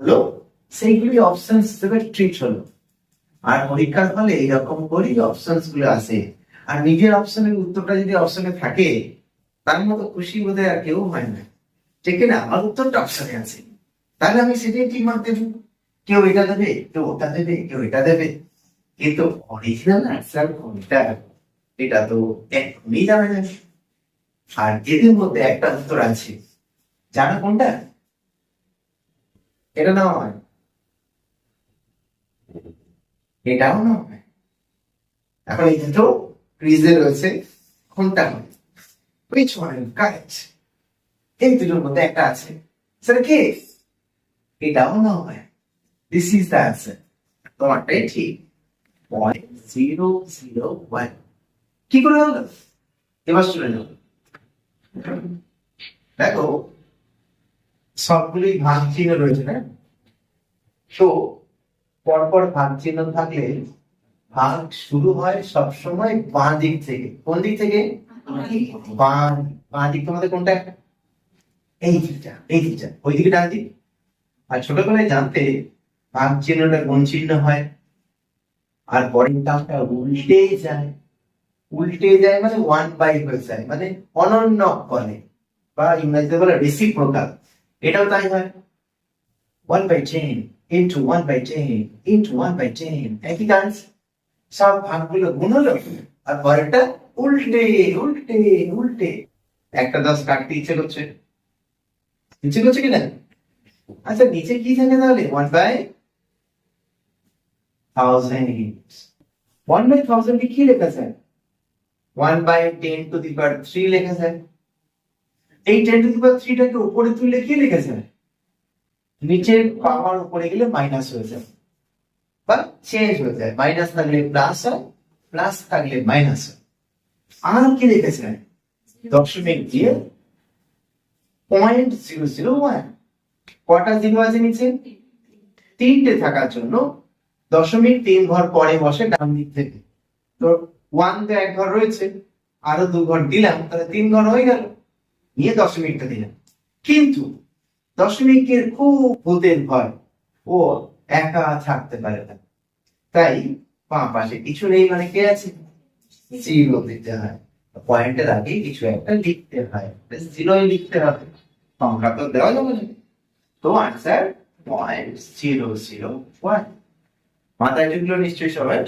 হলো, সেইগুলি অপশনস হিসেবে ট্রিট হলো। আর পরীক্ষার ফলে এইরকম করেই অপশনস গুলো আসে। আর নিজের অপশনের উত্তরটা যদি অপশনে থাকে, তার মতো খুশি বোধহয় আর কেউ হয় না, ঠিক না? আমার উত্তরটা অপশনে আছে, তাহলে আমি সেটাই ঠিক মার্ক দেবো। কেউ এটা দেবে, কেউ ওটা দেবে, কেউ এটা দেবে, কিন্তু অরিজিনাল অ্যান্সার কোনটা এটা তো এখনই যাবে না। আর এদের মধ্যে একটা উত্তর আছে, জানো কোনটা? এটা না হয়, এটাও না হয়। এখন এই দুটো ক্রিজে রয়েছে, কোনটা হয়? Which one correct? এই দুটোর মধ্যে একটা আছে, সেটা কি? এটাও না হয়। This is the answer. তোমারটাই ঠিক। 0.001 কি করে হলো? এবার শুনে নেব। দেখো, সবগুলোই ভাগ চিহ্ন রয়েছে না? তো পরপর ভাগ চিহ্ন থাকলে ভাগ শুরু হয় সবসময় বাঁ দিক থেকে। কোন দিক থেকে? বাঁ। বাঁ দিক তোমাদের কোনটা? এই দিকটা, এই দিকটা। ওই দিকে ডান দিক। আর ছোটবেলায় জানতে ভাগ চিহ্নটা কোন চিহ্ন হয়, আর পরের টার্মটা উল্টে যায়। উল্টে যায় মানে 1/, হয়ে যায়, মানে অনন্য বলে, বা ইংরেজিতে বলে রেসিপ্রোকাল। এটাও তাই হয়। 1/10 into 1/10 into 1/10, একই কাজ। সব ভাগগুলো গুণ হলো, আর পরেরটা উল্টে উল্টে উল্টে। একটা 10 কাটতে ইচ্ছে করছে, ইচ্ছে করছে কিনা? আচ্ছা, নিচে কি থাকে তাহলে? 1/1000। 1/1000 কে কি লেখা যায়? 1/10⁻³ লেখা যায়। এই 10⁻³ টাকে উপরে তুললে কি লেখা যায়? নিচের পাওয়ার উপরে গেলে মাইনাস হয়ে যায়, বা চেঞ্জ হয়ে যায়। মাইনাস থাকলে প্লাস হয়, প্লাস থাকলে মাইনাস হয়। আর কি লেখা যায়? দশমিক দিয়ে 0.001। কটা জিরো আছে নিচে? তিনটে থাকার জন্য 0.3 ঘর পরে বসে ডান দিক থেকে। তো 1 তো এক ঘর রয়েছে, আরো 2 ঘর দিলাম, তাহলে 3 ঘর হয়ে গেল, নিয়ে দশমিকটা দিলাম। কিন্তু দশমিকের খুব ভূতের ভয়, ও একা থাকতে পারে না। তাই বাঁ পাশে কিছু নেই মানে কে আছে? জিরো দিতে হয়। পয়েন্টের আগে কিছু একটা লিখতে হয়, জিরোই লিখতে হবে, সংখ্যা তো দেওয়া যাবে না। তো আনসার 0.001। মাথায় ঢুকলো নিশ্চয়ই সবাই?